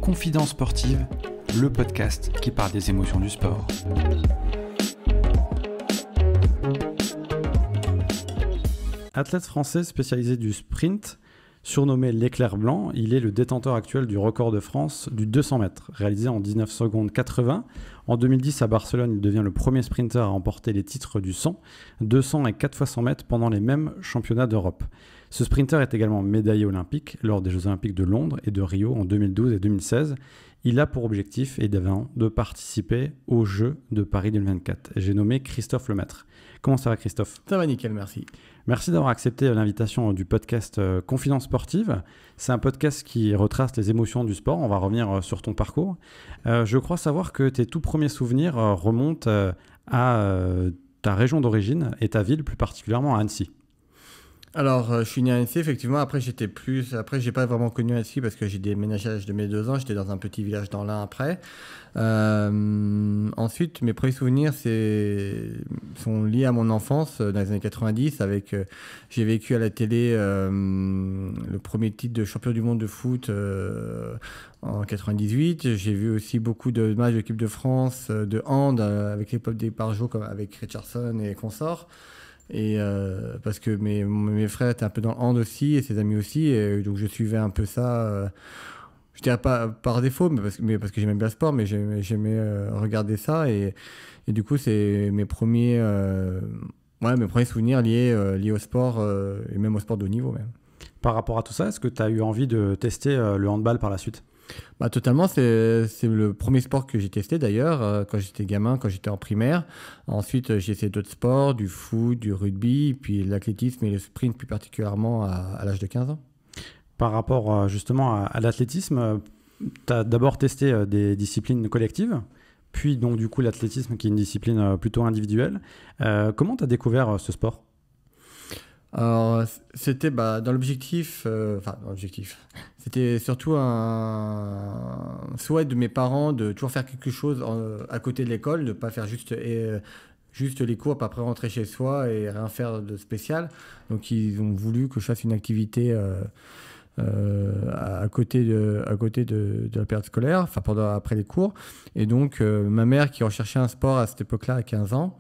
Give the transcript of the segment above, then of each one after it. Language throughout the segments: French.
Confidence sportive, le podcast qui parle des émotions du sport. Athlète français spécialisé du sprint, surnommé l'éclair blanc, il est le détenteur actuel du record de France du 200 mètres, réalisé en 19 secondes 80. En 2010, à Barcelone, il devient le premier sprinter à remporter les titres du 100, 200 et 4 fois 100 mètres pendant les mêmes championnats d'Europe. Ce sprinter est également médaillé olympique lors des Jeux olympiques de Londres et de Rio en 2012 et 2016. Il a pour objectif évidemment de participer aux Jeux de Paris 2024. J'ai nommé Christophe Lemaître. Comment ça va, Christophe ? Ça va nickel, merci. Merci d'avoir accepté l'invitation du podcast Confidence sportive. C'est un podcast qui retrace les émotions du sport. On va revenir sur ton parcours. Je crois savoir que tes tout premiers souvenirs remontent à ta région d'origine et ta ville, plus particulièrement à Annecy. Alors, je suis né à Annecy, effectivement. Après, j'ai pas vraiment connu Annecy parce que j'ai déménagé à l'âge de mes 2 ans. J'étais dans un petit village dans l'Ain après. Ensuite, mes premiers souvenirs sont liés à mon enfance dans les années 90. J'ai vécu à la télé le premier titre de champion du monde de foot en 98. J'ai vu aussi beaucoup de matchs de l'équipe de France de hand avec l'époque des Parjot, comme avec Richardson et consorts. Et parce que mes frères étaient un peu dans le hand aussi et ses amis aussi, et donc je suivais un peu ça, je dirais pas par défaut, mais parce que j'aimais bien le sport, mais j'aimais regarder ça, et du coup c'est mes premiers souvenirs liés au sport, et même au sport de haut niveau même. Par rapport à tout ça, est-ce que tu as eu envie de tester le handball par la suite ? Totalement, c'est le premier sport que j'ai testé d'ailleurs quand j'étais gamin, quand j'étais en primaire. Ensuite, j'ai essayé d'autres sports, du foot, du rugby, puis l'athlétisme et le sprint plus particulièrement à l'âge de 15 ans. Par rapport justement à l'athlétisme, tu as d'abord testé des disciplines collectives, puis donc du coup l'athlétisme qui est une discipline plutôt individuelle. Comment tu as découvert ce sport ? Alors, c'était dans l'objectif, c'était surtout un souhait de mes parents de toujours faire quelque chose à côté de l'école, de ne pas faire juste les cours, pas après rentrer chez soi et rien faire de spécial. Donc, ils ont voulu que je fasse une activité à côté de la période scolaire, après les cours. Et donc, ma mère qui recherchait un sport à cette époque-là, à 15 ans,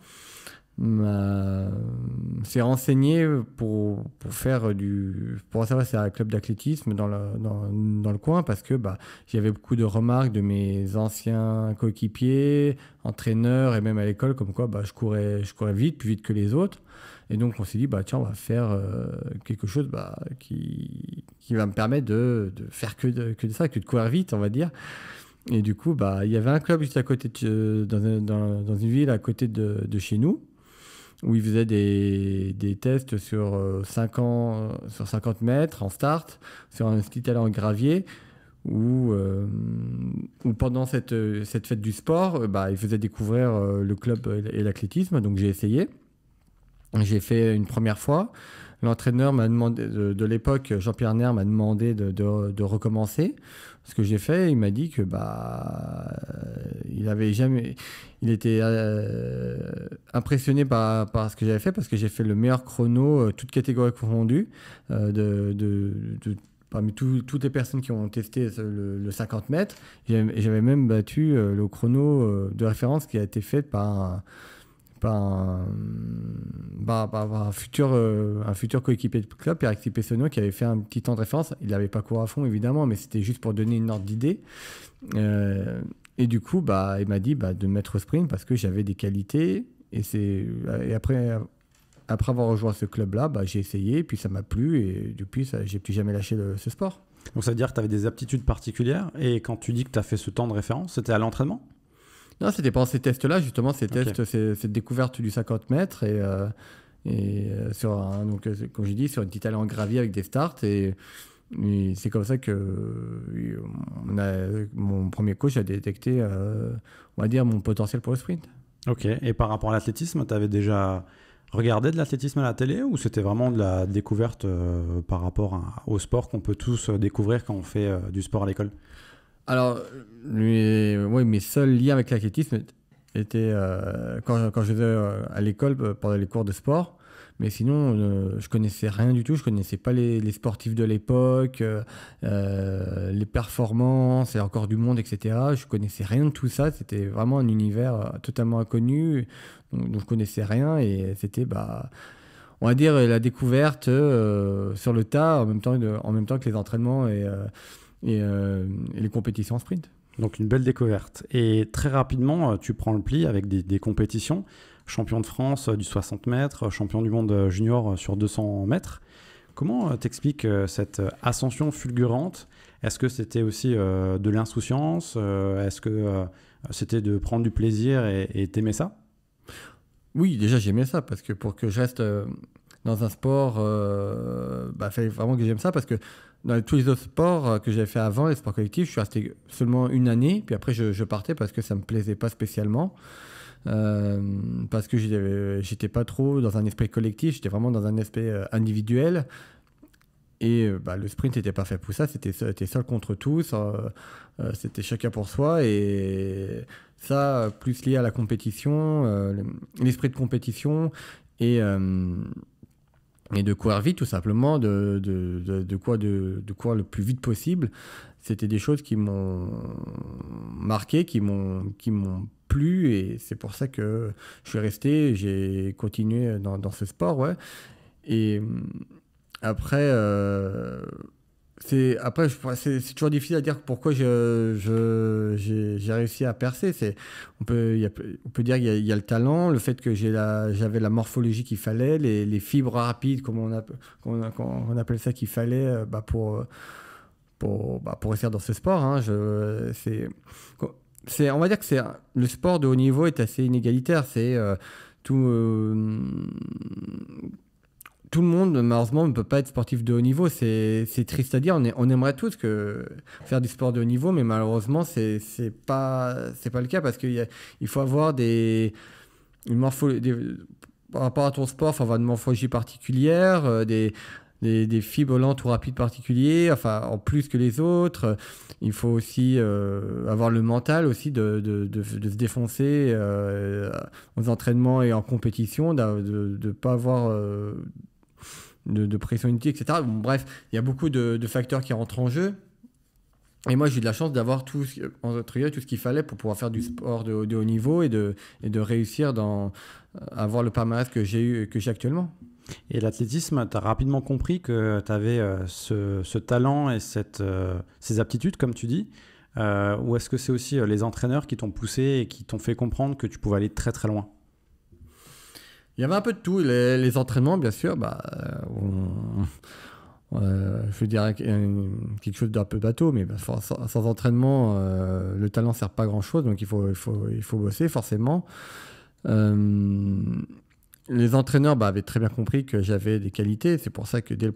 s'est renseigné pour savoir si c'est un club d'athlétisme dans le coin, parce que j'avais beaucoup de remarques de mes anciens coéquipiers, entraîneurs et même à l'école, comme quoi je courais vite, plus vite que les autres. Et donc on s'est dit tiens, on va faire quelque chose qui va me permettre de faire que de ça, que de courir vite, on va dire. Et du coup il y avait un club juste à côté dans une ville à côté de chez nous, où ils faisaient des tests sur 50 mètres en start, sur un ski talent en gravier, où pendant cette fête du sport, ils faisaient découvrir le club et l'athlétisme. Donc j'ai essayé. J'ai fait une première fois. L'entraîneur m'a demandé, de l'époque, Jean-Pierre Nair, m'a demandé de recommencer. Ce que j'ai fait, il m'a dit que il était impressionné par ce que j'avais fait, parce que j'ai fait le meilleur chrono, toutes catégories confondues, parmi toutes les personnes qui ont testé le 50 mètres. J'avais même battu le chrono de référence qui a été fait par un futur coéquipier de club, Pierre-Alexis Pessonneau, qui avait fait un petit temps de référence. Il n'avait pas couru à fond, évidemment, mais c'était juste pour donner une ordre d'idée. Et du coup, il m'a dit de me mettre au sprint parce que j'avais des qualités. Et après avoir rejoint ce club-là, j'ai essayé, puis ça m'a plu. Et depuis, j'ai plus jamais lâché ce sport. Donc ça veut dire que tu avais des aptitudes particulières. Et quand tu dis que tu as fait ce temps de référence, c'était à l'entraînement ? Non, c'était pendant ces tests-là, justement, cette découverte du 50 mètres comme j'ai dit, sur une petite allée en gravier avec des starts. Et c'est comme ça que mon premier coach a détecté, on va dire, mon potentiel pour le sprint. Ok. Et par rapport à l'athlétisme, tu avais déjà regardé de l'athlétisme à la télé, ou c'était vraiment de la découverte par rapport au sport qu'on peut tous découvrir quand on fait du sport à l'école ? Alors, mes seuls liens avec l'athlétisme étaient quand je faisais à l'école pendant les cours de sport. Mais sinon, je connaissais rien du tout. Je connaissais pas les sportifs de l'époque, les performances, et encore du monde, etc. Je connaissais rien de tout ça. C'était vraiment un univers totalement inconnu, dont je connaissais rien. Et c'était, on va dire, la découverte sur le tas en même temps que les entraînements et les compétitions en sprint. Donc une belle découverte. Et très rapidement, tu prends le pli avec des compétitions. Champion de France du 60 mètres, champion du monde junior sur 200 mètres. Comment t'expliques cette ascension fulgurante? Est-ce que c'était aussi de l'insouciance? Est-ce que c'était de prendre du plaisir et t'aimais ça? Oui, déjà j'aimais ça parce que pour que je reste dans un sport, il fallait vraiment que j'aime ça parce que dans tous les autres sports que j'avais fait avant, les sports collectifs, je suis resté seulement une année, puis après je partais parce que ça me plaisait pas spécialement, parce que j'étais pas trop dans un esprit collectif, j'étais vraiment dans un aspect individuel. Et le sprint n'était pas fait pour ça, c'était seul contre tous, c'était chacun pour soi. Et ça, plus lié à la compétition, l'esprit de compétition et de courir vite, tout simplement, de courir le plus vite possible. C'était des choses qui m'ont marqué, qui m'ont plu. Et c'est pour ça que je suis resté, j'ai continué dans ce sport. Ouais. Et après, c'est toujours difficile à dire pourquoi j'ai réussi à percer. On peut dire qu'il y a le talent, le fait que j'avais la morphologie qu'il fallait, les fibres rapides, comme on appelle ça, qu'il fallait pour réussir dans ce sport. Hein. On va dire que le sport de haut niveau est assez inégalitaire. Tout le monde, malheureusement, ne peut pas être sportif de haut niveau. C'est triste à dire. On aimerait tous faire du sport de haut niveau, mais malheureusement, c'est pas le cas parce qu'il faut avoir par rapport à ton sport, il faut avoir une morphologie particulière, des fibres lentes ou rapides particuliers, enfin, en plus que les autres. Il faut aussi avoir le mental aussi de se défoncer aux entraînements et en compétition, de ne pas avoir de pression inutile, etc. Bon, bref, il y a beaucoup de facteurs qui rentrent en jeu. Et moi, j'ai eu de la chance d'avoir tout ce qu'il fallait pour pouvoir faire du sport de haut niveau et de réussir à avoir le palmarès que j'ai actuellement. Et l'athlétisme, tu as rapidement compris que tu avais ce talent et ces aptitudes, comme tu dis, ou est-ce que c'est aussi les entraîneurs qui t'ont poussé et qui t'ont fait comprendre que tu pouvais aller très très loin? Il y avait un peu de tout. Les entraînements, bien sûr, je dirais quelque chose d'un peu bateau, mais sans entraînement, le talent ne sert pas à grand-chose, donc il faut bosser forcément. Les entraîneurs avaient très bien compris que j'avais des qualités. C'est pour ça que dès la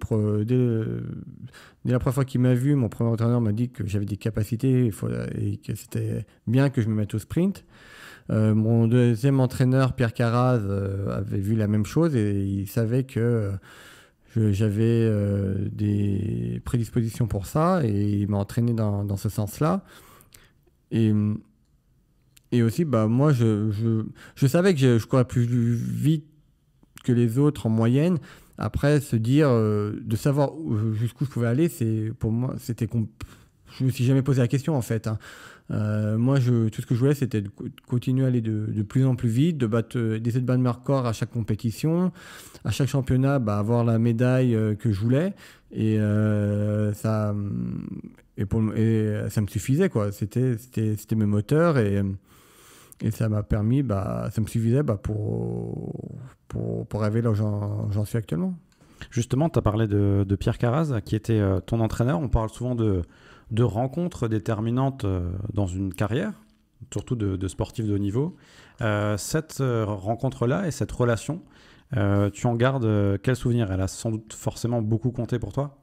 première fois qu'il m'a vu, mon premier entraîneur m'a dit que j'avais des capacités et que c'était bien que je me mette au sprint. Mon deuxième entraîneur, Pierre Carraz, avait vu la même chose et il savait que j'avais des prédispositions pour ça et il m'a entraîné dans ce sens-là. Et aussi, moi, je savais que je courais plus vite que les autres en moyenne. Après, se dire, de savoir jusqu'où je pouvais aller, pour moi, je me suis jamais posé la question en fait. Hein. Moi, tout ce que je voulais, c'était de continuer à aller de plus en plus vite, d'essayer de battre mes records à chaque compétition, à chaque championnat, avoir la médaille que je voulais. Et ça me suffisait, quoi. C'était mes moteurs et ça m'a permis, ça me suffisait pour arriver là où j'en suis actuellement. Justement, tu as parlé de Pierre Carraz, qui était ton entraîneur. On parle souvent de rencontres déterminantes dans une carrière, surtout de sportifs de haut niveau. Cette rencontre-là et cette relation, tu en gardes quel souvenir? Elle a sans doute forcément beaucoup compté pour toi?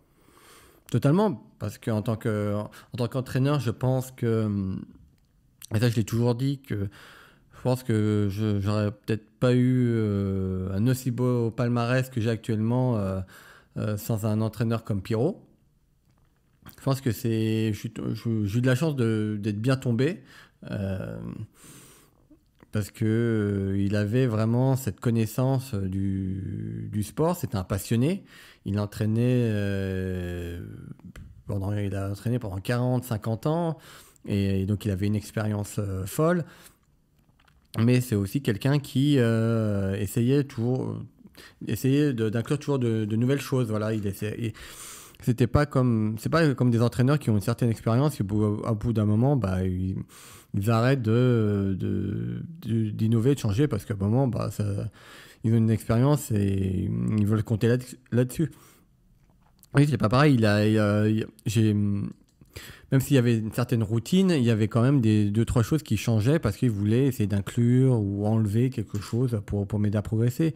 Totalement, parce qu'en tant qu'entraîneur, je pense que, et ça je l'ai toujours dit, que je pense que j'aurais peut-être pas eu un aussi beau palmarès que j'ai actuellement sans un entraîneur comme Pierrot. Je pense que j'ai eu de la chance d'être bien tombé parce que il avait vraiment cette connaissance du sport. C'était un passionné. Il entraînait, il a entraîné pendant 40, 50 ans. Et donc, il avait une expérience folle. Mais c'est aussi quelqu'un qui essayait d'inclure toujours de nouvelles choses. Voilà, c'est pas comme des entraîneurs qui ont une certaine expérience, qui au bout d'un moment, ils arrêtent d'innover, de changer, parce qu'à un moment, ils ont une expérience et ils veulent compter là-dessus. Oui, c'est pas pareil. Même s'il y avait une certaine routine, il y avait quand même deux, trois choses qui changeaient parce qu'ils voulaient essayer d'inclure ou enlever quelque chose pour m'aider à progresser.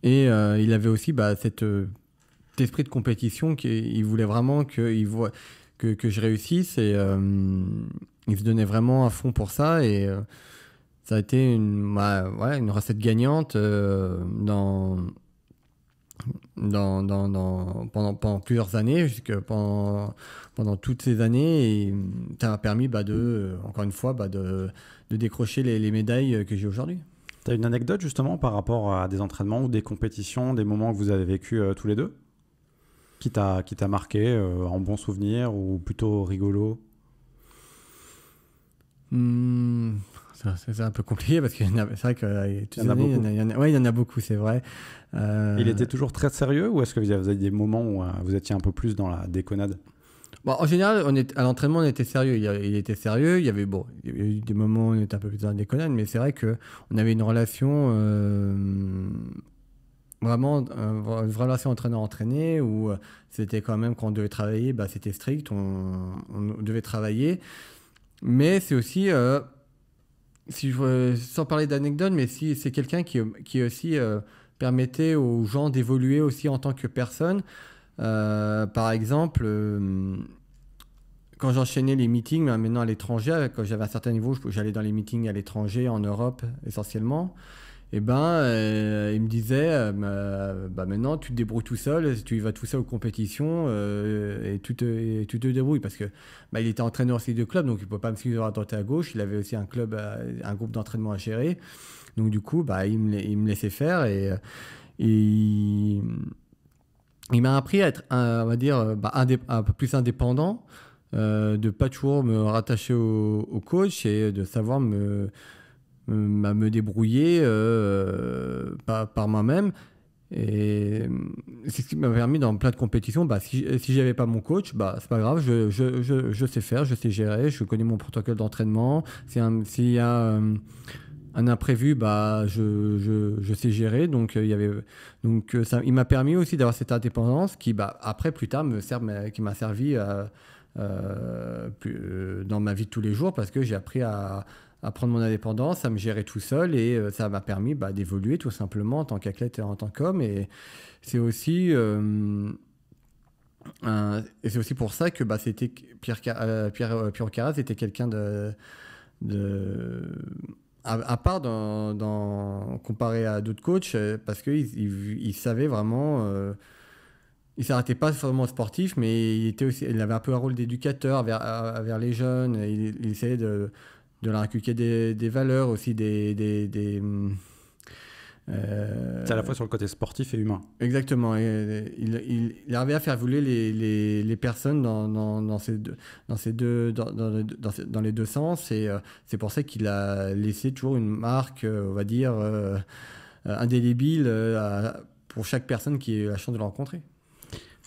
Et il avait aussi cet esprit de compétition qu'il voulait vraiment que je réussisse, et il se donnait vraiment à fond pour ça, et ça a été une recette gagnante pendant plusieurs années, pendant toutes ces années, et ça m'a permis encore une fois de décrocher les médailles que j'ai aujourd'hui. Tu as une anecdote justement par rapport à des entraînements ou des compétitions, des moments que vous avez vécu tous les deux, qui t'a marqué en bon souvenir ou plutôt rigolo? C'est un peu compliqué parce que c'est vrai que Il y en a beaucoup. Il y en a beaucoup, c'est vrai. Il était toujours très sérieux, ou est-ce que vous avez des moments où vous étiez un peu plus dans la déconnade? En général, à l'entraînement, on était sérieux. Il était sérieux. Il y avait eu des moments où on était un peu plus dans la déconnade, mais c'est vrai qu'on avait une relation vraiment une vraie relation entraîneur-entraîné, où c'était quand même, quand on devait travailler, c'était strict, on devait travailler. Mais c'est aussi, sans parler d'anecdotes, mais si c'est quelqu'un qui aussi permettait aux gens d'évoluer aussi en tant que personne. Par exemple, quand j'enchaînais les meetings, maintenant à l'étranger, quand j'avais un certain niveau, j'allais dans les meetings à l'étranger, en Europe essentiellement. Et il me disait, maintenant tu te débrouilles tout seul, tu y vas tout seul aux compétitions, et tu te débrouilles, parce que il était entraîneur aussi de club, donc il ne pouvait pas me suivre à droite et à gauche. Il avait aussi un groupe d'entraînement à gérer, donc du coup il me laissait faire, et il m'a appris à être on va dire un peu plus indépendant, de pas toujours me rattacher au coach, et de savoir me débrouiller par moi-même. Et c'est ce qui m'a permis, dans plein de compétitions, si j'avais pas mon coach, c'est pas grave, je sais faire, je sais gérer, je connais mon protocole d'entraînement. S'il y a un imprévu, je sais gérer. Donc il m'a permis aussi d'avoir cette indépendance qui, après, plus tard, qui m'a servi dans ma vie de tous les jours, parce que j'ai appris à prendre mon indépendance, à me gérer tout seul, et ça m'a permis d'évoluer tout simplement en tant qu'athlète et en tant qu'homme. Et c'est aussi pour ça que c'était Pierre Ocaraz était quelqu'un à part comparé à d'autres coachs, parce qu'il savait vraiment. Il ne s'arrêtait pas seulement sportif, mais il avait un peu un rôle d'éducateur vers les jeunes. Il essayait de leur inculquer des valeurs aussi, C'est à la fois sur le côté sportif et humain. Exactement. Et il arrivait à faire évoluer les personnes dans les deux sens, et c'est pour ça qu'il a laissé toujours une marque, on va dire, indélébile pour chaque personne qui a eu la chance de le rencontrer.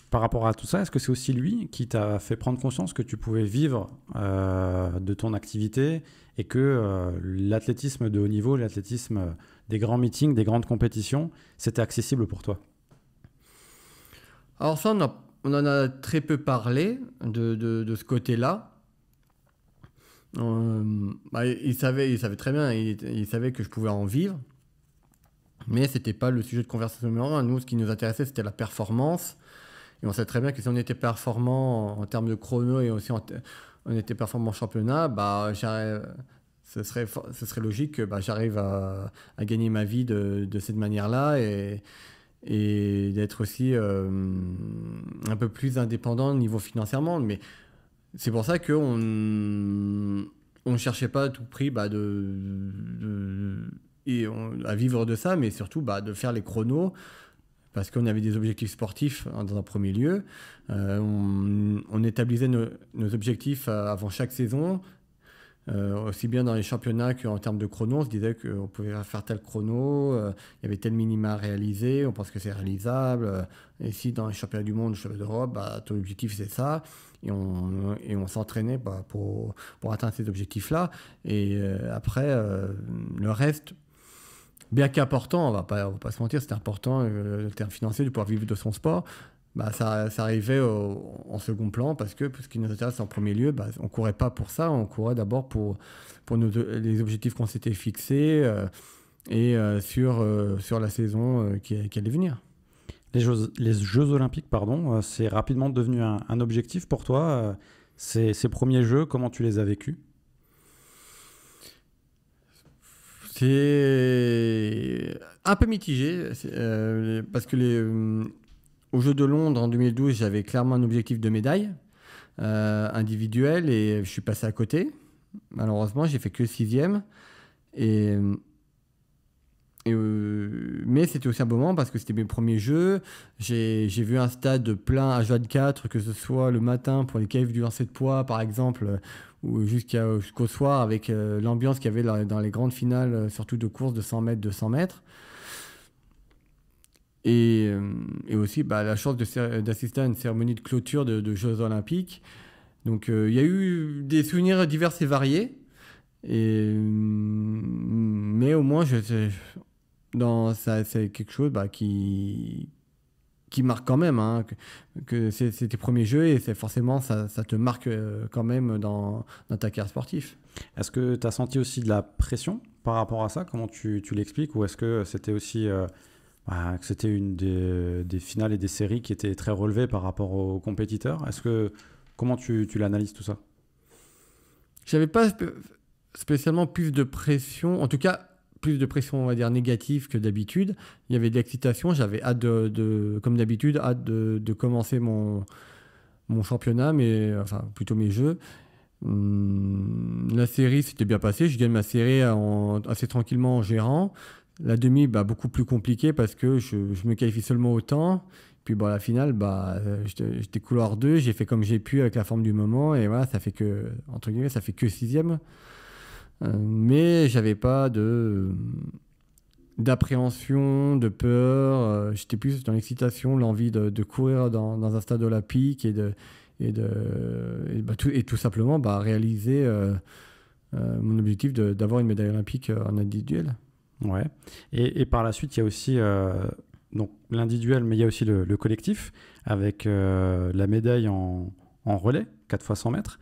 Par rapport à tout ça, est-ce que c'est aussi lui qui t'a fait prendre conscience que tu pouvais vivre de ton activité, et que l'athlétisme de haut niveau, l'athlétisme des grands meetings, des grandes compétitions, c'était accessible pour toi? Alors ça, on en a très peu parlé de ce côté-là. Il savait très bien, il savait que je pouvais en vivre, mais c'était pas le sujet de conversation numéro un. Nous, ce qui nous intéressait, c'était la performance. Et on sait très bien que si on était performant en termes de chrono, et aussi on était performant en championnat, ce serait logique que j'arrive à gagner ma vie de cette manière-là, et d'être aussi un peu plus indépendant au niveau financièrement. Mais c'est pour ça qu'on on ne cherchait pas à tout prix à vivre de ça, mais surtout de faire les chronos, parce qu'on avait des objectifs sportifs dans un premier lieu. On établissait nos objectifs avant chaque saison, aussi bien dans les championnats qu'en termes de chrono. On se disait qu'on pouvait faire tel chrono, il y avait tel minima à réaliser, on pense que c'est réalisable. Et si dans les championnats du monde, les championnats d'Europe, ton objectif c'est ça. Et on s'entraînait pour atteindre ces objectifs-là. Et après, le reste, bien qu'important, on va pas se mentir, c'était important, le terme financier, de pouvoir vivre de son sport. Ça arrivait en second plan parce que ce qui nous intéresse en premier lieu, on ne courait pas pour ça, on courait d'abord pour les objectifs qu'on s'était fixés sur la saison qui allait venir. Les Jeux Olympiques, c'est rapidement devenu un objectif pour toi. Ces premiers Jeux, comment tu les as vécus ? C'est un peu mitigé parce que aux Jeux de Londres en 2012, j'avais clairement un objectif de médaille individuelle et je suis passé à côté. Malheureusement, j'ai fait que 6e. Mais c'était aussi un bon moment parce que c'était mes premiers Jeux. J'ai vu un stade plein H24, que ce soit le matin pour les qualifs du lancer de poids, par exemple, ou jusqu'au soir avec l'ambiance qu'il y avait dans les grandes finales, surtout de courses de 100 mètres, 200 mètres. Et aussi la chance d'assister à une cérémonie de clôture de Jeux Olympiques. Donc il y a eu des souvenirs divers et variés. Mais au moins, c'est quelque chose qui marque quand même, hein, que c'est tes premiers Jeux et forcément ça te marque quand même dans ta carrière sportive. Est-ce que tu as senti aussi de la pression par rapport à ça ? Comment tu l'expliques ? Ou est-ce que c'était aussi que c'était une des finales et des séries qui étaient très relevées par rapport aux compétiteurs ? Comment tu l'analyses tout ça ? J'avais pas spécialement plus de pression, en tout cas plus de pression, on va dire, négative que d'habitude. Il y avait de l'excitation, j'avais hâte comme d'habitude, hâte de commencer mon championnat, enfin plutôt mes Jeux. La série s'était bien passée, je gagne ma série assez tranquillement en gérant. La demi, beaucoup plus compliquée parce que je me qualifie seulement au temps. Puis la finale, j'étais couloir 2, j'ai fait comme j'ai pu avec la forme du moment et voilà, ça fait que 6e. Mais j'avais pas d'appréhension, de peur. J'étais plus dans l'excitation, l'envie de courir dans un stade olympique et tout simplement réaliser mon objectif d'avoir une médaille olympique en individuel. Ouais. Et par la suite, il y a aussi donc l'individuel, mais il y a aussi le collectif avec la médaille en relais, 4 fois 100 mètres.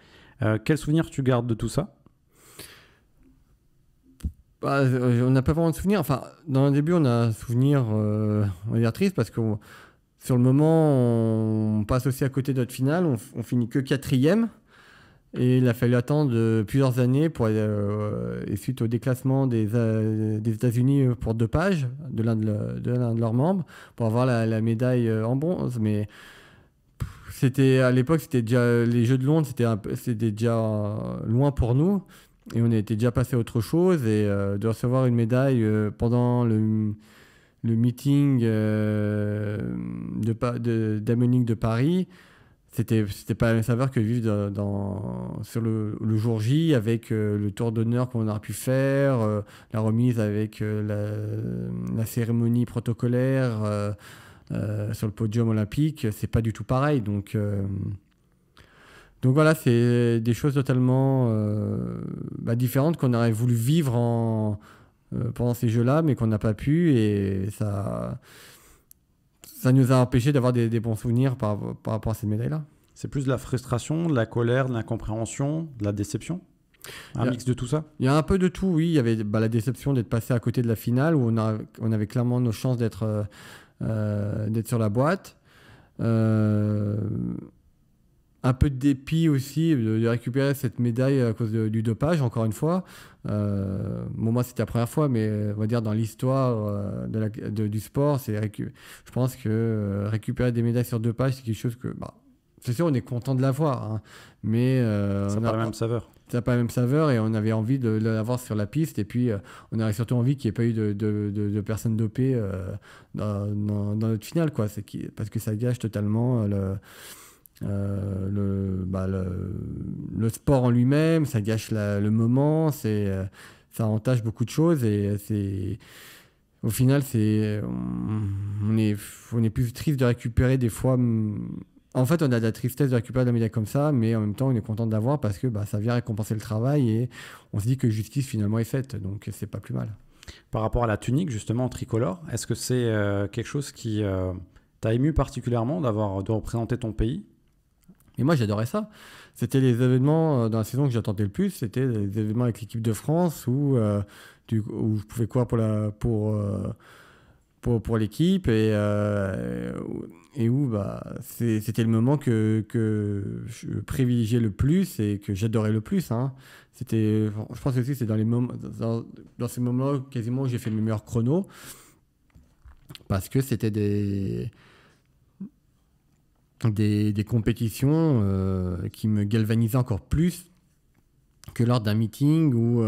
Quel souvenir tu gardes de tout ça ? On n'a pas vraiment de souvenir. Enfin, dans le début, on a un souvenir, on va dire triste, parce que sur le moment, on passe aussi à côté de notre finale. On finit que 4e. Et il a fallu attendre plusieurs années et suite au déclassement des États-Unis pour dopage de l'un de leurs membres, pour avoir la médaille en bronze. Mais à l'époque, les Jeux de Londres, c'était déjà loin pour nous. Et on était déjà passé à autre chose. Et de recevoir une médaille pendant le meeting d'Amonique de Paris, c'était pas la même saveur que vivre sur le jour J avec le tour d'honneur qu'on aurait pu faire, la remise avec la cérémonie protocolaire sur le podium olympique. C'est pas du tout pareil. Donc voilà, c'est des choses totalement différentes qu'on aurait voulu vivre pendant ces Jeux-là, mais qu'on n'a pas pu, et ça nous a empêché d'avoir des bons souvenirs par rapport à cette médaille-là. C'est plus de la frustration, de la colère, de l'incompréhension, de la déception ? Un mix de tout ça ? Il y a un peu de tout, oui. Il y avait la déception d'être passé à côté de la finale, où on avait clairement nos chances d'être sur la boîte. Un peu de dépit aussi de récupérer cette médaille à cause du dopage, encore une fois. Moi, c'était la première fois, mais on va dire dans l'histoire du sport, je pense que récupérer des médailles sur dopage, c'est quelque chose que c'est sûr, on est content de l'avoir, hein, mais Ça n'a pas la même saveur. ça n'a pas la même saveur et on avait envie de l'avoir sur la piste. Et puis, on avait surtout envie qu'il n'y ait pas eu de personnes dopées dans notre finale, quoi. Parce que ça gâche totalement le sport en lui-même, ça gâche le moment, ça entache beaucoup de choses et au final, on est plus triste de récupérer des fois. En fait, on a de la tristesse de récupérer de la médaille comme ça, mais en même temps, on est content de l'avoir parce que ça vient récompenser le travail et on se dit que justice finalement est faite, donc c'est pas plus mal. Par rapport à la tunique, justement, tricolore, est-ce que c'est quelque chose qui t'a ému particulièrement de représenter ton pays? Et moi, j'adorais ça. C'était les événements dans la saison que j'attendais le plus. C'était les événements avec l'équipe de France où je pouvais courir pour l'équipe et où c'était le moment que je privilégiais le plus et que j'adorais le plus, hein. Je pense aussi que c'est dans ces moments-là quasiment où j'ai fait mes meilleurs chronos parce que c'était des compétitions qui me galvanisaient encore plus que lors d'un meeting ou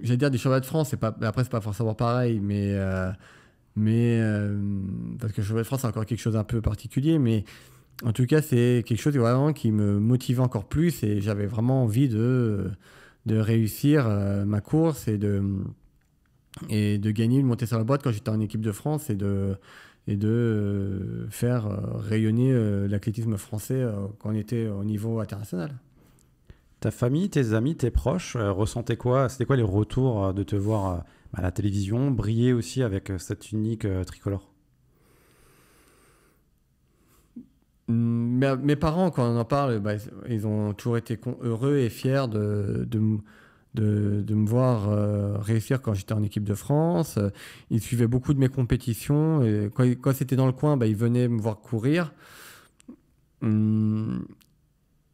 j'allais dire des championnats de France. Après, c'est pas forcément pareil, mais parce que le championnat de France, c'est encore quelque chose d'un peu particulier, mais en tout cas, c'est quelque chose vraiment qui me motivait encore plus et j'avais vraiment envie de réussir ma course et de gagner une montée sur la boîte quand j'étais en équipe de France et de faire rayonner l'athlétisme français quand on était au niveau international. Ta famille, tes amis, tes proches ressentaient quoi? C'était quoi les retours de te voir à la télévision briller aussi avec cette unique tricolore? Mes parents, quand on en parle, ils ont toujours été heureux et fiers de me voir réussir quand j'étais en équipe de France. Ils suivaient beaucoup de mes compétitions. Et quand c'était dans le coin, ils venaient me voir courir.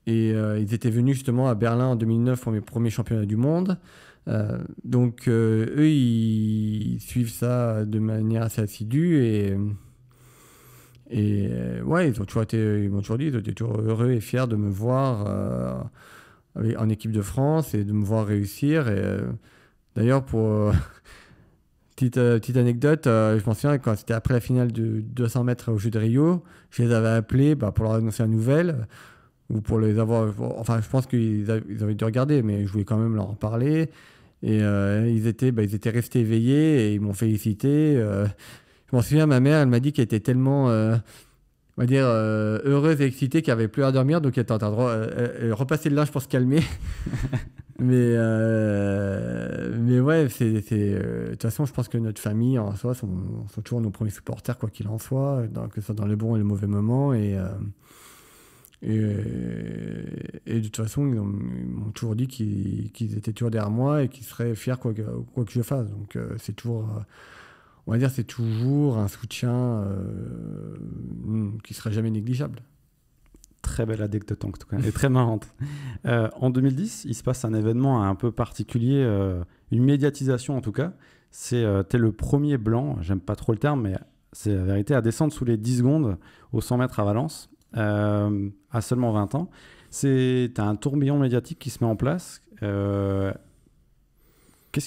Ils étaient venus justement à Berlin en 2009 pour mes premiers championnats du monde. Donc eux, ils suivent ça de manière assez assidue. Ouais, ils m'ont toujours dit, ils étaient toujours heureux et fiers de me voir en équipe de France et de me voir réussir. D'ailleurs, pour petite anecdote, je m'en souviens quand c'était après la finale de 200 mètres aux Jeux de Rio, je les avais appelés pour leur annoncer la nouvelle ou pour les avoir. Enfin, je pense qu'ils avaient dû regarder, mais je voulais quand même leur en parler. Et ils étaient restés éveillés et ils m'ont félicité. Je m'en souviens, ma mère, elle m'a dit qu'elle était tellement on va dire, heureuse et excitée qu'elle n'avait plus à dormir, donc elle était en train de repasser le linge pour se calmer. mais ouais, de toute façon, je pense que notre famille, en soi, sont toujours nos premiers supporters, quoi qu'il en soit, que ce soit dans le bon et le mauvais moment. Et de toute façon, ils m'ont toujours dit qu'ils étaient toujours derrière moi et qu'ils seraient fiers quoi que je fasse. Donc c'est toujours... on va dire c'est toujours un soutien qui ne sera jamais négligeable. Très belle anecdote en tout cas, et très marrante. En 2010, il se passe un événement un peu particulier, une médiatisation en tout cas. T'es le premier blanc, j'aime pas trop le terme, mais c'est la vérité, à descendre sous les 10 secondes aux 100 mètres à Valence, à seulement 20 ans. T'as un tourbillon médiatique qui se met en place. Qu'est-ce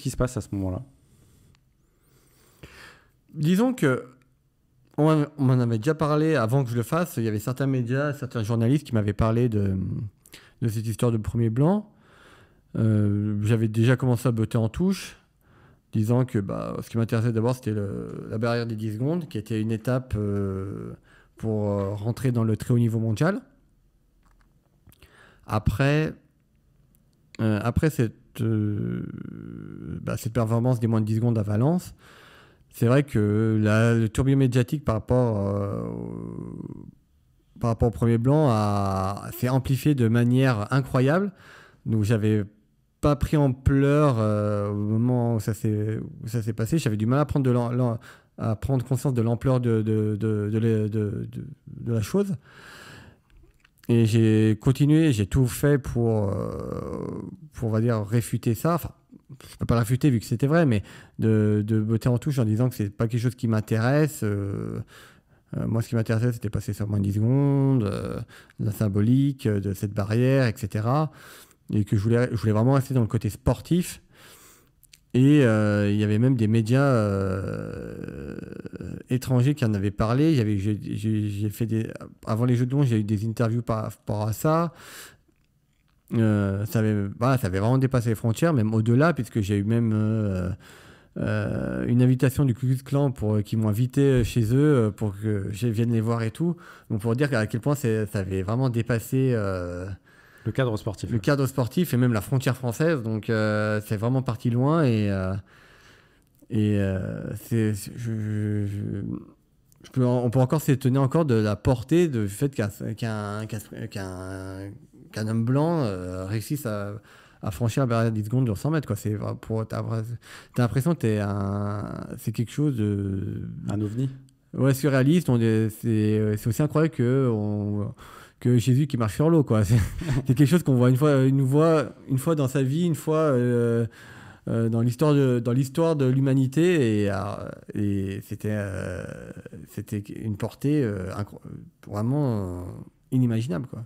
qui se passe à ce moment-là? Disons que on m'en avait déjà parlé avant que je le fasse. Il y avait certains médias, certains journalistes qui m'avaient parlé de cette histoire de premier blanc. J'avais déjà commencé à botter en touche, disant que ce qui m'intéressait d'abord, c'était la barrière des 10 secondes, qui était une étape pour rentrer dans le très haut niveau mondial. Après cette performance des moins de 10 secondes à Valence, c'est vrai que le tourbillon médiatique par rapport au premier blanc s'est amplifié de manière incroyable. Donc j'avais pas pris ampleur au moment où ça s'est passé. J'avais du mal à prendre conscience de l'ampleur de la chose. Et j'ai continué, j'ai tout fait pour on va dire, réfuter ça. Enfin, je peux pas la réfuter vu que c'était vrai, mais de botter en touche en disant que c'est pas quelque chose qui m'intéresse. Moi, ce qui m'intéressait, c'était passer sur moins de 10 secondes, la symbolique de cette barrière, etc. Et que je voulais vraiment rester dans le côté sportif. Et il y avait même des médias étrangers qui en avaient parlé. J'ai fait avant les Jeux de Londres, j'ai eu des interviews par rapport à ça. Ça avait vraiment dépassé les frontières, même au-delà, puisque j'ai eu même une invitation du Ku Klux Klan qui m'ont invité chez eux pour que je vienne les voir et tout. Donc pour dire à quel point ça avait vraiment dépassé Le cadre sportif. le cadre sportif et même la frontière française. Donc c'est vraiment parti loin on peut encore s'étonner encore de la portée du fait qu'un homme blanc réussisse à franchir la barrière de 10 secondes de 100 mètres. Quoi. T'as l'impression que c'est quelque chose de... Un ovni. Ouais, surréaliste. C'est aussi incroyable que Jésus qui marche sur l'eau. Quoi. C'est quelque chose qu'on voit une fois dans sa vie, une fois dans l'histoire de l'humanité. Et c'était une portée vraiment inimaginable. Quoi.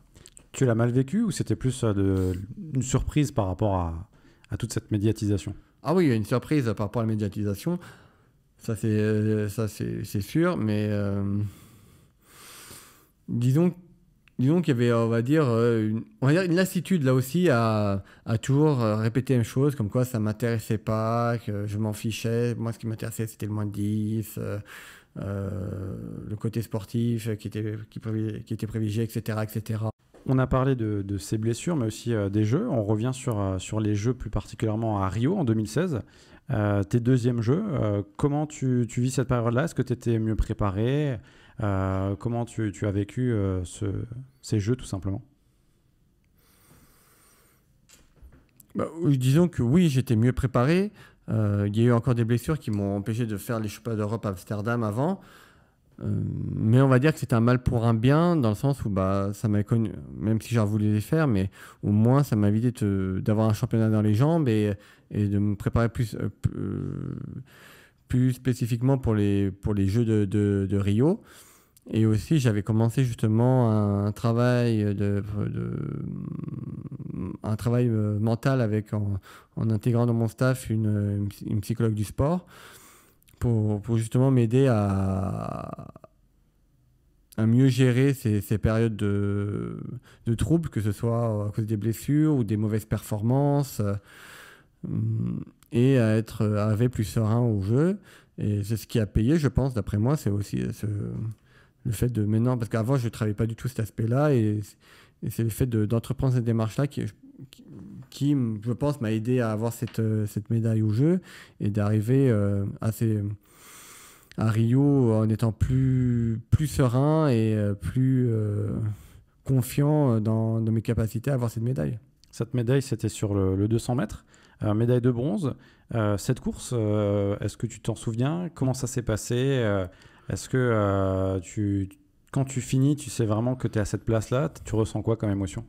Tu l'as mal vécu ou c'était plus une surprise par rapport à toute cette médiatisation? Ah oui, il y a une surprise par rapport à la médiatisation. Ça, c'est sûr. Mais disons qu'il y avait, on va dire une lassitude là aussi à toujours répéter la même chose, comme quoi ça ne m'intéressait pas, que je m'en fichais. Moi, ce qui m'intéressait, c'était le moins de 10, le côté sportif qui était privilégié, etc., etc. On a parlé de ces blessures, mais aussi des Jeux. On revient sur les Jeux, plus particulièrement à Rio en 2016. Tes deuxièmes Jeux, comment tu vis cette période-là? Est-ce que tu étais mieux préparé? Comment tu as vécu ces Jeux, tout simplement? Disons que oui, j'étais mieux préparé. Il y a eu encore des blessures qui m'ont empêché de faire les championnats d'Europe à Amsterdam avant. Mais on va dire que c'était un mal pour un bien, dans le sens où ça m'a connu, même si j'aurais voulu les faire, mais au moins ça m'a évité d'avoir un championnat dans les jambes et de me préparer plus spécifiquement pour les Jeux de Rio. Et aussi, j'avais commencé justement un travail mental en intégrant dans mon staff une psychologue du sport pour justement m'aider à mieux gérer ces périodes de troubles, que ce soit à cause des blessures ou des mauvaises performances, et à arriver plus serein au jeu. Et c'est ce qui a payé, je pense, d'après moi, c'est aussi le fait de maintenant, parce qu'avant je ne travaillais pas du tout cet aspect-là, et c'est le fait d'entreprendre cette démarche-là qui, je pense, m'a aidé à avoir cette médaille au jeu et d'arriver à Rio en étant plus serein et plus confiant dans mes capacités à avoir cette médaille. Cette médaille, c'était sur le 200 mètres, médaille de bronze. Cette course, est-ce que tu t'en souviens? Comment ça s'est passé? Est-ce que quand tu finis, tu sais vraiment que tu es à cette place-là? Tu ressens quoi comme émotion?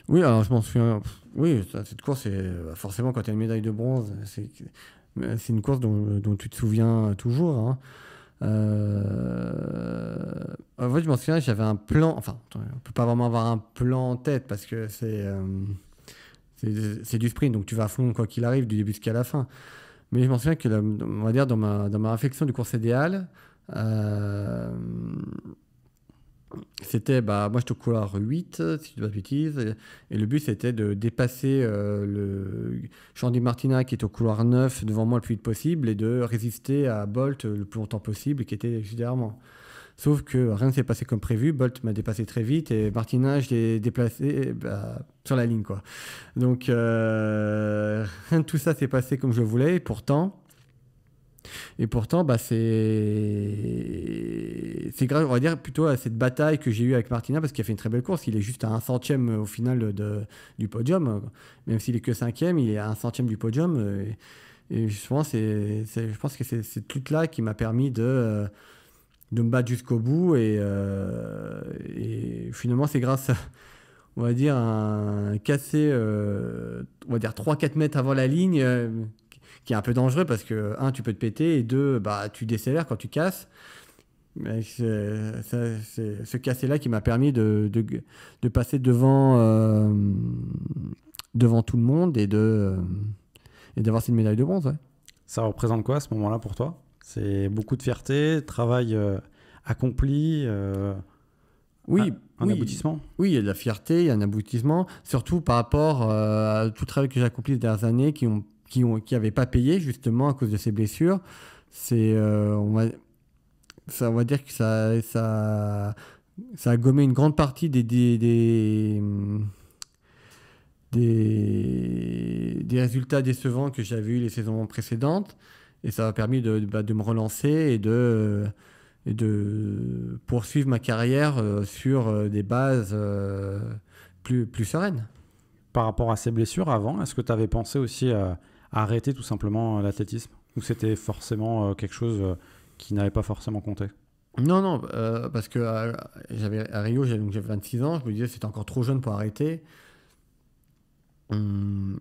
Oui, alors je m'en souviens. Oui, cette course, forcément, quand tu as une médaille de bronze, c'est une course dont tu te souviens toujours. Hein. En fait, je m'en souviens, j'avais un plan. Enfin, on ne peut pas vraiment avoir un plan en tête parce que c'est du sprint, donc tu vas à fond quoi qu'il arrive, du début jusqu'à la fin. Mais je m'en souviens que, on va dire, dans ma réflexion de course idéale, c'était, moi j'étais au couloir 8, si je ne dis pas de bêtises, et le but c'était de dépasser le Jean-Di Martina qui est au couloir 9 devant moi le plus vite possible et de résister à Bolt le plus longtemps possible qui était juste derrière moi. Sauf que rien ne s'est passé comme prévu, Bolt m'a dépassé très vite et Martina je l'ai déplacé sur la ligne, quoi. Donc rien de tout ça s'est passé comme je voulais et pourtant c'est grave, on va dire, plutôt à cette bataille que j'ai eue avec Martina, parce qu'il a fait une très belle course. Il est juste à 1/100e au final du podium. Même s'il est que 5e, il est à 1/100e du podium. Et je pense que c'est cette lutte-là qui m'a permis de me battre jusqu'au bout. Et finalement, c'est grâce à, on va dire, un cassé, on va dire 3-4 mètres avant la ligne, qui est un peu dangereux parce que, un, tu peux te péter, et deux, tu décélères quand tu casses. Mais c'est ce cassé-là qui m'a permis de passer devant tout le monde et d'avoir cette médaille de bronze. Ouais. Ça représente quoi à ce moment-là pour toi? C'est beaucoup de fierté, travail accompli, Oui, un oui, aboutissement? oui, il y a de la fierté, il y a un aboutissement, surtout par rapport à tout le travail que j'ai accompli ces dernières années qui n'avaient pas payé justement à cause de ces blessures. C'est, on va dire que ça a gommé une grande partie des résultats décevants que j'avais eu les saisons précédentes. Et ça m'a permis de me relancer et de poursuivre ma carrière sur des bases plus sereines. Par rapport à ces blessures avant, est-ce que tu avais pensé aussi à arrêter tout simplement l'athlétisme? Ou c'était forcément quelque chose qui n'avait pas forcément compté? Non, non, parce que à Rio, j'avais 26 ans, je me disais que c'était encore trop jeune pour arrêter. Hum,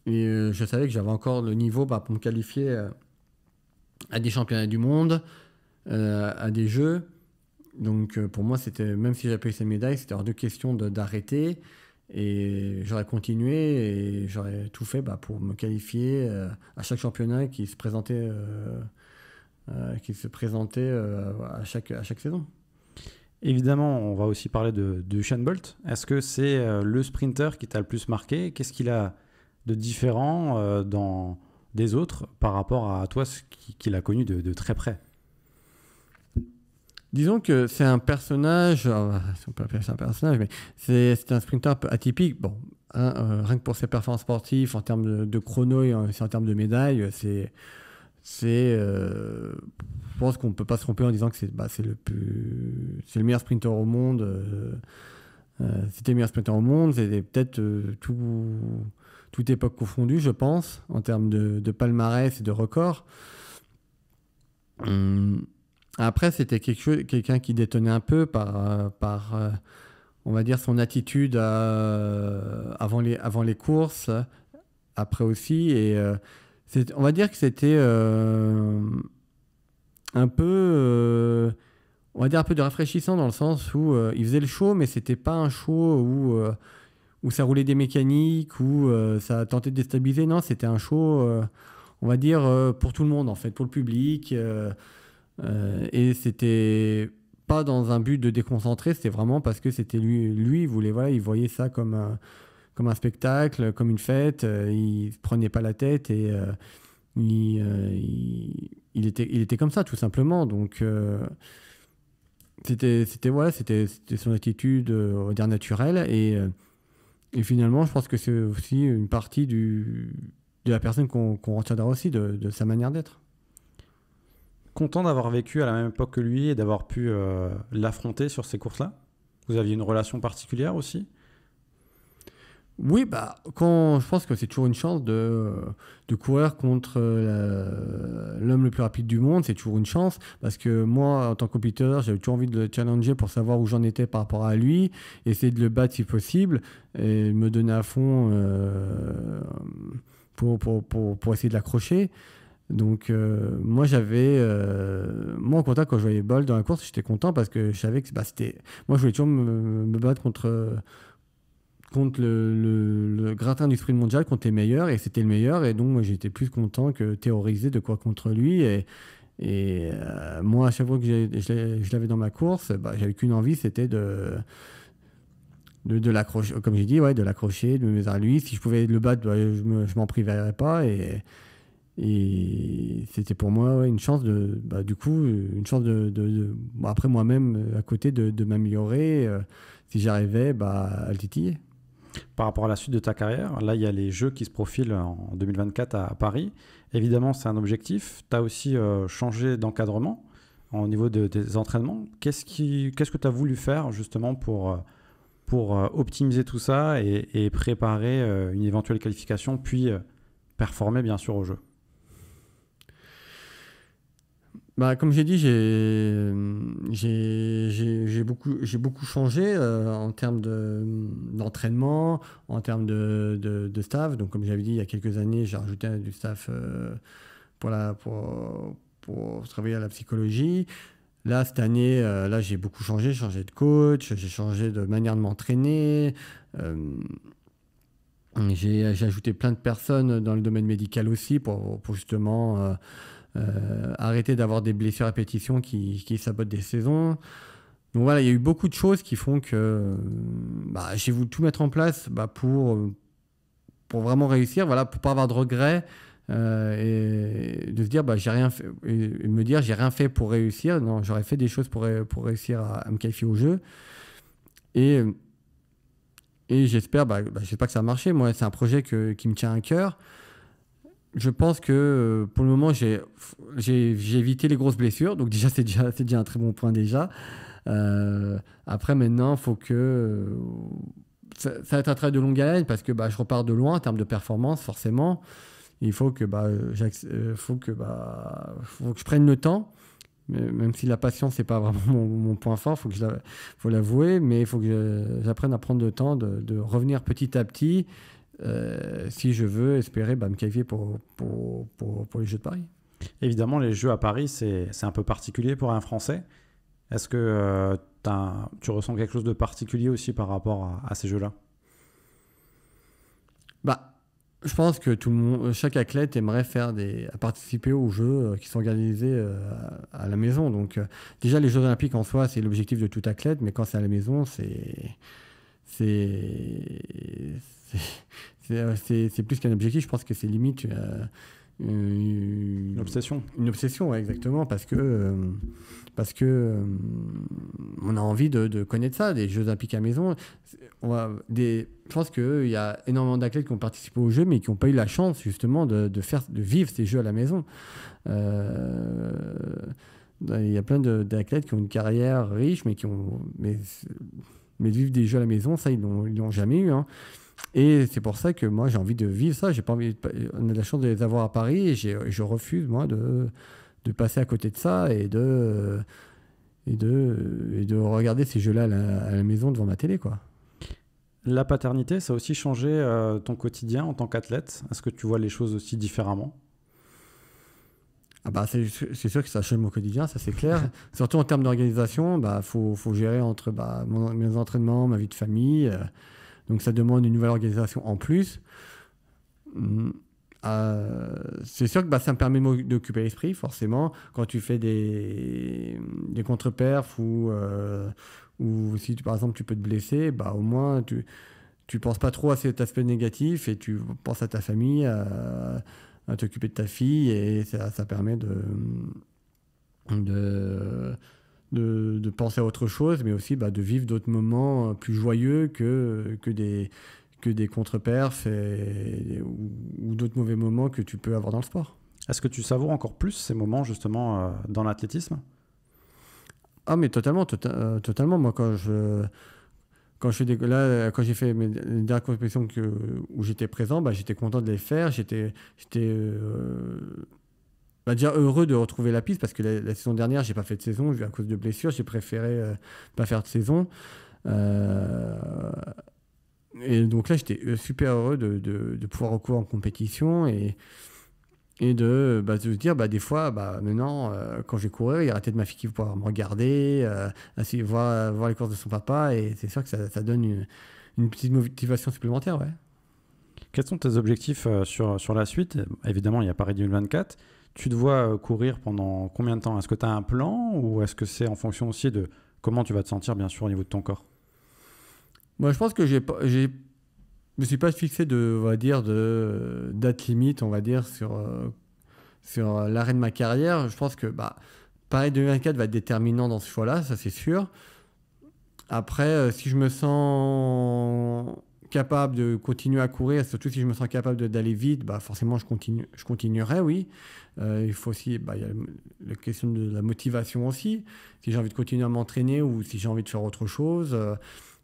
Et je savais que j'avais encore le niveau pour me qualifier à des championnats du monde, à des jeux. Donc pour moi, c'était, même si j'avais pas eu ces médailles, c'était hors de question d'arrêter. Et j'aurais continué et j'aurais tout fait pour me qualifier à chaque championnat qui se présentait à chaque saison. Évidemment, on va aussi parler de Usain Bolt. Est-ce que c'est le sprinter qui t'a le plus marqué? Qu'est-ce qu'il a de différent des autres par rapport à toi, qu'il a connu de très près? Disons que c'est un personnage, si on peut appeler ça un personnage, mais c'est un sprinter un peu atypique. Bon, rien que pour ses performances sportives, en termes de chrono et en termes de médailles, je pense qu'on ne peut pas se tromper en disant que c'est le meilleur sprinter au monde. C'était le meilleur sprinter au monde. C'était peut-être toute époque confondue, je pense, en termes de palmarès et de records. Après, c'était quelqu'un qui détonnait un peu par on va dire, son attitude avant les courses, après aussi. Et on va dire que c'était un peu, on va dire un peu de rafraîchissant dans le sens où il faisait le show, mais c'était pas un show où ça roulait des mécaniques, où ça tentait de déstabiliser. Non, c'était un show, on va dire, pour tout le monde, en fait, pour le public. Et c'était pas dans un but de déconcentrer, c'était vraiment parce que c'était lui il voyait ça comme un spectacle, comme une fête. Il se prenait pas la tête et il était comme ça, tout simplement. Donc, c'était son attitude, on va dire, naturelle. Et finalement, je pense que c'est aussi une partie de la personne qu'on retiendra aussi, de sa manière d'être. Content d'avoir vécu à la même époque que lui et d'avoir pu l'affronter sur ces courses-là? Vous aviez une relation particulière aussi? Oui, je pense que c'est toujours une chance de courir contre l'homme le plus rapide du monde. C'est toujours une chance parce que moi, en tant que compétiteur, j'avais toujours envie de le challenger pour savoir où j'en étais par rapport à lui, essayer de le battre si possible et me donner à fond pour essayer de l'accrocher. Donc moi, moi en contact, quand je voyais Bolt dans la course, j'étais content parce que je savais que c'était, moi je voulais toujours me battre contre le gratin du sprint mondial, contre les meilleurs, et c'était le meilleur, et donc moi j'étais plus content que terrorisé de quoi contre lui. Et moi, à chaque fois que je l'avais dans ma course, j'avais qu'une envie, c'était de l'accrocher, comme j'ai dit, ouais, de l'accrocher, de me mettre à lui. Si je pouvais le battre, je m'en priverais pas. Et c'était pour moi, ouais, une chance une chance après moi-même à côté de m'améliorer si j'arrivais à le titiller. Par rapport à la suite de ta carrière, là, il y a les Jeux qui se profilent en 2024 à Paris. Évidemment, c'est un objectif. Tu as aussi changé d'encadrement au niveau des entraînements. Qu'est-ce que tu as voulu faire justement pour optimiser tout ça et préparer une éventuelle qualification, puis performer bien sûr aux Jeux? Comme j'ai dit, j'ai beaucoup changé en termes d'entraînement, en termes de staff. Donc, comme j'avais dit il y a quelques années, j'ai rajouté du staff pour travailler à la psychologie. Là, cette année, là, j'ai beaucoup changé. J'ai changé de coach, j'ai changé de manière de m'entraîner. Euh, j'ai ajouté plein de personnes dans le domaine médical aussi pour justement arrêter d'avoir des blessures à répétition qui sabotent des saisons. Donc voilà, il y a eu beaucoup de choses qui font que j'ai voulu tout mettre en place pour vraiment réussir, voilà, pour pas avoir de regrets et de se dire j'ai rien fait, et me dire j'ai rien fait pour réussir. Non, j'aurais fait des choses pour réussir à me qualifier au jeu. Et, et j'espère que ça a marché. Moi, c'est un projet qui me tient à cœur. Je pense que pour le moment, j'ai évité les grosses blessures. Donc déjà, c'est déjà un très bon point déjà. Après, maintenant, il faut que... ça va être un travail de longue haleine parce que je repars de loin en termes de performance, forcément. Il faut que, faut que je prenne le temps. Même si la patience, c'est pas vraiment mon point fort, faut l'avouer, mais il faut que j'apprenne à prendre le temps de revenir petit à petit si je veux espérer me qualifier pour les Jeux de Paris. Évidemment, les Jeux à Paris, c'est un peu particulier pour un Français. Est-ce que tu ressens quelque chose de particulier aussi par rapport à ces Jeux-là? Je pense que chaque athlète aimerait participer aux Jeux qui sont organisés à la maison. Donc, déjà, les Jeux Olympiques en soi, c'est l'objectif de tout athlète, mais quand c'est à la maison, c'est plus qu'un objectif. Je pense que c'est limite Une obsession. Une obsession, ouais, exactement, parce que on a envie de connaître ça, des Jeux Olympiques à la maison. Je pense qu'il y a énormément d'athlètes qui ont participé aux Jeux, mais qui n'ont pas eu la chance, justement, de vivre ces Jeux à la maison. Il y a plein d'athlètes qui ont une carrière riche, mais de vivre des Jeux à la maison, ça, ils l'ont jamais eu, hein. Et c'est pour ça que moi, j'ai envie de vivre ça. J'ai pas envie on a la chance de les avoir à Paris et je refuse, moi, de passer à côté de ça et de regarder ces jeux-là à la maison devant ma télé, quoi. La paternité, ça a aussi changé ton quotidien en tant qu'athlète. Est-ce que tu vois les choses aussi différemment? C'est sûr que ça change mon quotidien, ça c'est clair. Surtout en termes d'organisation, faut gérer entre mes entraînements, ma vie de famille. Donc ça demande une nouvelle organisation en plus. C'est sûr que ça me permet d'occuper l'esprit, forcément. Quand tu fais des contre-perfs ou si par exemple tu peux te blesser, au moins tu penses pas trop à cet aspect négatif et tu penses à ta famille, à t'occuper de ta fille, et ça permet de penser à autre chose, mais aussi de vivre d'autres moments plus joyeux que des contre-perfs ou d'autres mauvais moments que tu peux avoir dans le sport. Est-ce que tu savoures encore plus ces moments justement dans l'athlétisme? Ah mais totalement. Moi quand j'ai fait mes dernières compétitions où j'étais présent, j'étais content de les faire. J'étais déjà heureux de retrouver la piste parce que la saison dernière, j'ai pas fait de saison à cause de blessures. J'ai préféré pas faire de saison. Et donc là, j'étais super heureux de pouvoir recourir en compétition et de se dire des fois, maintenant, quand je vais courir, il y aura peut-être ma fille qui va pouvoir me regarder, voir les courses de son papa, et c'est sûr que ça donne une petite motivation supplémentaire, ouais. Quels sont tes objectifs sur la suite? Évidemment, il y a Paris 2024. Tu te vois courir pendant combien de temps? Est-ce que tu as un plan ou est-ce que c'est en fonction aussi de comment tu vas te sentir, bien sûr, au niveau de ton corps? Moi, je pense que je me suis pas fixé de date limite, on va dire, sur l'arrêt de ma carrière. Je pense que Paris 2024 va être déterminant dans ce choix-là, ça c'est sûr. Après, si je me sens capable de continuer à courir, surtout si je me sens capable d'aller vite, forcément je continuerai, oui. Il faut aussi, il y a la question de la motivation aussi. Si j'ai envie de continuer à m'entraîner ou si j'ai envie de faire autre chose,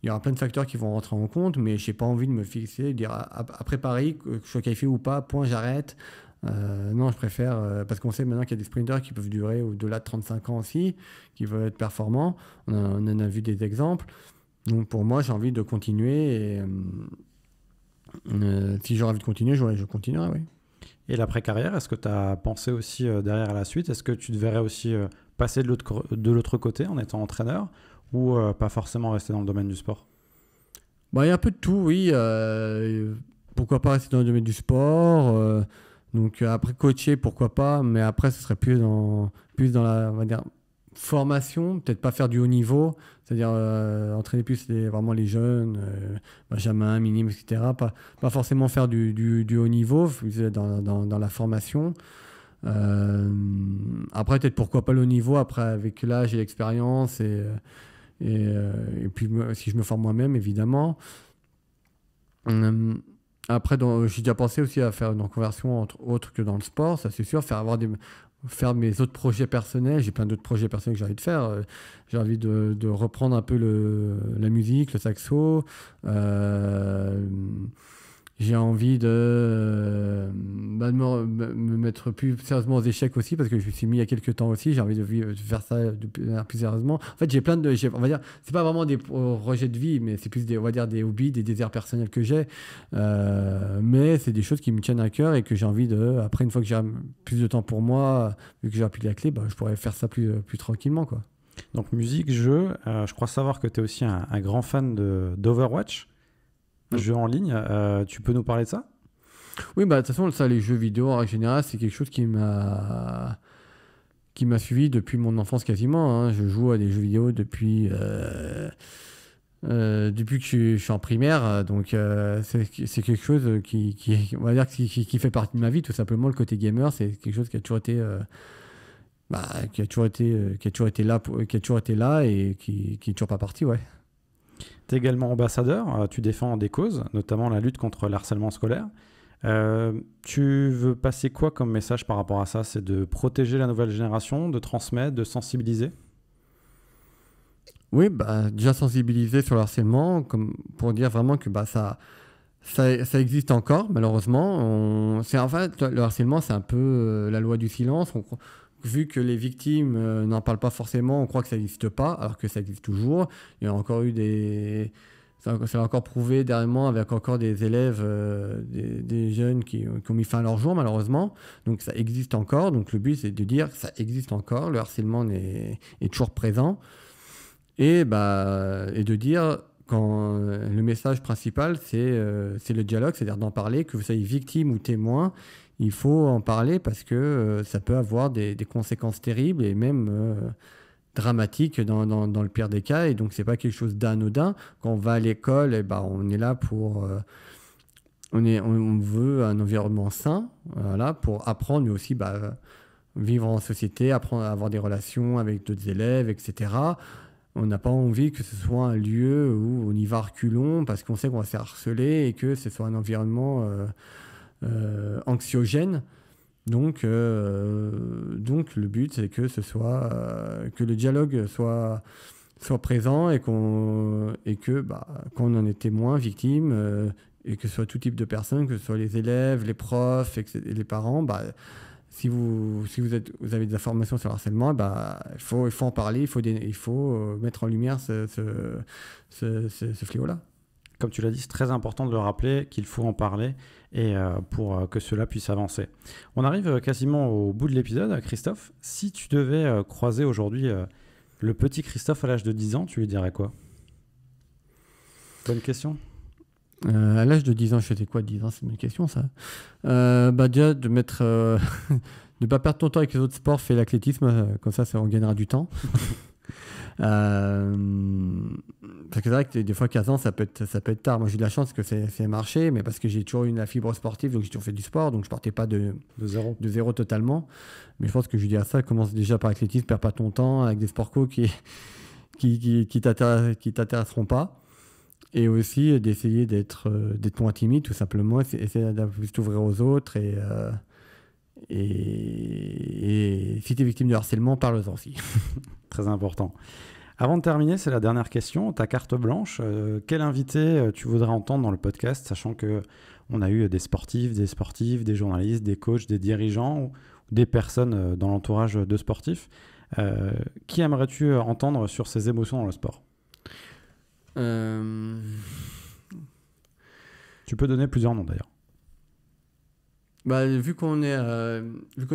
il y aura plein de facteurs qui vont rentrer en compte, mais je n'ai pas envie de me fixer, de dire après Paris, que je sois qualifié ou pas, point, j'arrête. Non, je préfère, parce qu'on sait maintenant qu'il y a des sprinters qui peuvent durer au-delà de 35 ans aussi, qui veulent être performants. On en a vu des exemples. Donc pour moi, j'ai envie de continuer. Et si j'ai envie de continuer, je continuerai, oui. Et l'après-carrière, est-ce que tu as pensé aussi derrière la suite? Est-ce que tu te verrais aussi passer de l'autre côté en étant entraîneur ou pas forcément rester dans le domaine du sport? Bah, il y a un peu de tout, oui. Pourquoi pas rester dans le domaine du sport. Donc après coacher, pourquoi pas. Mais après, ce serait plus dans la, on va dire, formation. Peut-être pas faire du haut niveau. C'est-à-dire entraîner plus vraiment les jeunes, Benjamin, minime, etc. Pas forcément faire du haut niveau, dans la formation. Après, peut-être pourquoi pas le haut niveau. Après, avec l'âge et l'expérience et puis si je me forme moi-même, évidemment. Après, j'ai déjà pensé aussi à faire une reconversion autre que dans le sport, ça c'est sûr, faire mes autres projets personnels. J'ai plein d'autres projets personnels que j'ai envie de faire. J'ai envie de reprendre un peu la musique, le saxo. J'ai envie de me mettre plus sérieusement aux échecs aussi, parce que je me suis mis il y a quelques temps aussi. J'ai envie de faire ça plus sérieusement. En fait, on va dire, c'est pas vraiment des projets de vie, mais c'est plus on va dire des hobbies, des désirs personnels que j'ai. Mais c'est des choses qui me tiennent à cœur et que j'ai envie après, une fois que j'ai plus de temps pour moi, vu que j'ai plus la clé, je pourrais faire ça plus tranquillement, quoi. Donc musique, jeu, je crois savoir que tu es aussi un grand fan d'Overwatch. Jeux en ligne, tu peux nous parler de ça? Oui, de toute façon, ça, les jeux vidéo en règle générale, c'est quelque chose qui m'a suivi depuis mon enfance quasiment, hein. Je joue à des jeux vidéo depuis que je suis en primaire, donc c'est quelque chose on va dire, qui fait partie de ma vie, tout simplement. Le côté gamer, c'est quelque chose qui a toujours été qui a toujours été là et qui est toujours pas parti, ouais. Tu es également ambassadeur, tu défends des causes, notamment la lutte contre le harcèlement scolaire. Tu veux passer quoi comme message par rapport à ça? C'est de protéger la nouvelle génération, de transmettre, de sensibiliser? Oui, déjà sensibiliser sur le harcèlement, pour dire vraiment que ça existe encore, malheureusement. En fait, le harcèlement, c'est un peu la loi du silence. Vu que les victimes n'en parlent pas forcément, on croit que ça n'existe pas, alors que ça existe toujours. Il y a encore eu ça a encore prouvé dernièrement avec encore des élèves, des jeunes qui ont mis fin à leur jour, malheureusement. Donc ça existe encore. Donc le but, c'est de dire que ça existe encore. Le harcèlement est toujours présent. Et de dire, quand le message principal, c'est le dialogue, c'est-à-dire d'en parler, que vous soyez victime ou témoin. Il faut en parler parce que ça peut avoir des conséquences terribles et même dramatiques dans le pire des cas. Et donc, ce n'est pas quelque chose d'anodin. Quand on va à l'école, on est là pour... on veut un environnement sain, voilà, pour apprendre, mais aussi vivre en société, apprendre à avoir des relations avec d'autres élèves, etc. On n'a pas envie que ce soit un lieu où on y va reculons parce qu'on sait qu'on va se faire harceler et que ce soit un environnement... anxiogène. Donc le but, c'est que que le dialogue soit présent et que quand on en est témoin, victime, et que ce soit tout type de personnes, que ce soit les élèves, les profs et les parents, si vous avez des informations sur le harcèlement, il faut en parler, il faut mettre en lumière ce fléau-là. Comme tu l'as dit, c'est très important de le rappeler qu'il faut en parler et pour que cela puisse avancer. On arrive quasiment au bout de l'épisode. Christophe, si tu devais croiser aujourd'hui le petit Christophe à l'âge de 10 ans, tu lui dirais quoi? Bonne question. À l'âge de 10 ans, je faisais quoi? 10 ans, c'est une bonne question, ça. Déjà, de mettre... ne pas perdre ton temps avec les autres sports, fais l'athlétisme, comme ça on gagnera du temps. Parce que c'est vrai que des fois 15 ans ça peut être tard. Moi j'ai eu de la chance que c'est marché, mais parce que j'ai toujours eu la fibre sportive, donc j'ai toujours fait du sport, donc je partais pas de zéro totalement. Mais je pense que je dis à ça, commence déjà par l'athlétisme, perds pas ton temps avec des sports co qui t'intéresseront pas, et aussi d'essayer d'être moins timide, tout simplement, essayer de t'ouvrir aux autres, et si tu es victime de harcèlement, parle-en aussi. Très important. Avant de terminer, c'est la dernière question. Ta carte blanche, quel invité tu voudrais entendre dans le podcast, sachant qu'on a eu des sportifs, des journalistes, des coachs, des dirigeants ou des personnes dans l'entourage de sportifs. Qui aimerais-tu entendre sur ces émotions dans le sport? Tu peux donner plusieurs noms d'ailleurs. Bah, vu qu'on est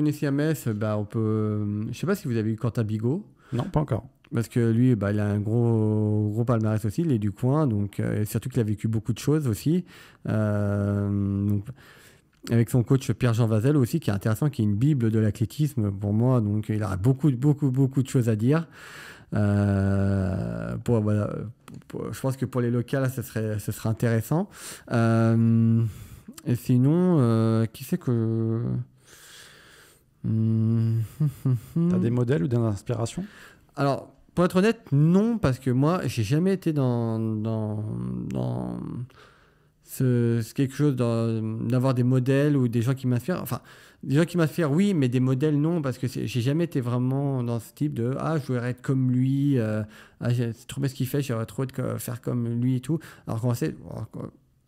ici à Metz, bah, on peut. Je sais pas si vous avez eu Quentin Bigot. Non, pas encore. Parce que lui, bah, il a un gros palmarès aussi, il est du coin, donc, et surtout qu'il a vécu beaucoup de choses aussi. Donc, avec son coach Pierre-Jean Vazel aussi, qui est intéressant, qui est une bible de l'athlétisme pour moi, donc il a beaucoup de choses à dire. Voilà, je pense que pour les locales, ce serait intéressant. Et sinon, qui c'est que... T'as des modèles ou des inspirations? Alors, pour être honnête, non, parce que moi, j'ai jamais été quelque chose d'avoir des modèles ou des gens qui m'inspirent. Enfin, des gens qui m'inspirent, oui, mais des modèles, non, parce que j'ai jamais été vraiment dans ce type de je voudrais être comme lui, c'est trop bien ce qu'il fait, j'aimerais trop faire comme lui et tout. Alors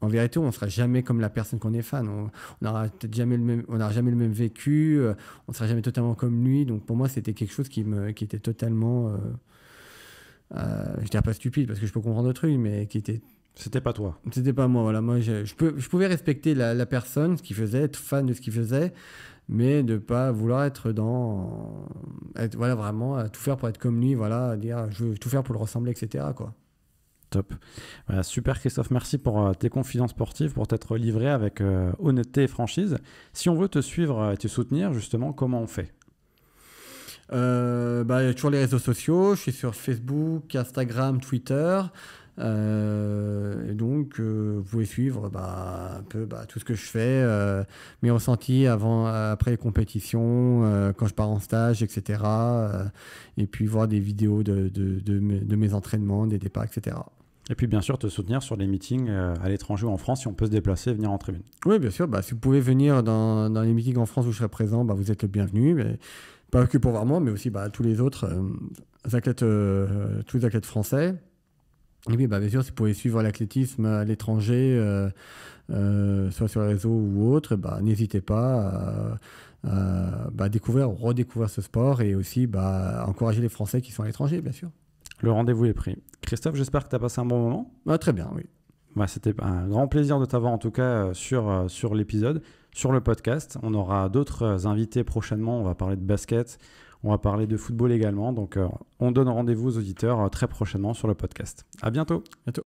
en vérité, on ne sera jamais comme la personne qu'on est fan. On n'aura peut-être jamais le même vécu, on ne sera jamais totalement comme lui. Donc pour moi, c'était quelque chose qui était totalement, je dirais pas stupide parce que je peux comprendre le truc, mais qui était. C'était pas toi. C'était pas moi. Voilà, moi, je pouvais respecter la personne, ce qu'il faisait, être fan de ce qu'il faisait, mais de pas vouloir voilà, vraiment à tout faire pour être comme lui, voilà, dire je veux tout faire pour le ressembler, etc. quoi. Top. Voilà, super Christophe, merci pour tes confidences sportives, pour t'être livré avec honnêteté et franchise. Si on veut te suivre et te soutenir, justement, comment on fait? Il y a toujours les réseaux sociaux, je suis sur Facebook, Instagram, Twitter. Et donc, vous pouvez suivre un peu tout ce que je fais, mes ressentis après les compétitions, quand je pars en stage, etc. Et puis voir des vidéos de mes entraînements, des départs, etc. Et puis bien sûr te soutenir sur les meetings à l'étranger ou en France si on peut se déplacer et venir en tribune. Oui, bien sûr. Si vous pouvez venir dans les meetings en France où je serai présent, vous êtes le bienvenu. Mais pas que pour voir moi, mais aussi tous les autres athlètes, tous les athlètes français. Et puis, bien sûr, si vous pouvez suivre l'athlétisme à l'étranger, soit sur les réseaux ou autre, n'hésitez pas à redécouvrir ce sport et aussi encourager les Français qui sont à l'étranger, bien sûr. Le rendez-vous est pris. Christophe, j'espère que tu as passé un bon moment. Très bien, oui. C'était un grand plaisir de t'avoir en tout cas sur l'épisode, sur le podcast. On aura d'autres invités prochainement. On va parler de basket, on va parler de football également. Donc on donne rendez-vous aux auditeurs très prochainement sur le podcast. À bientôt. À bientôt.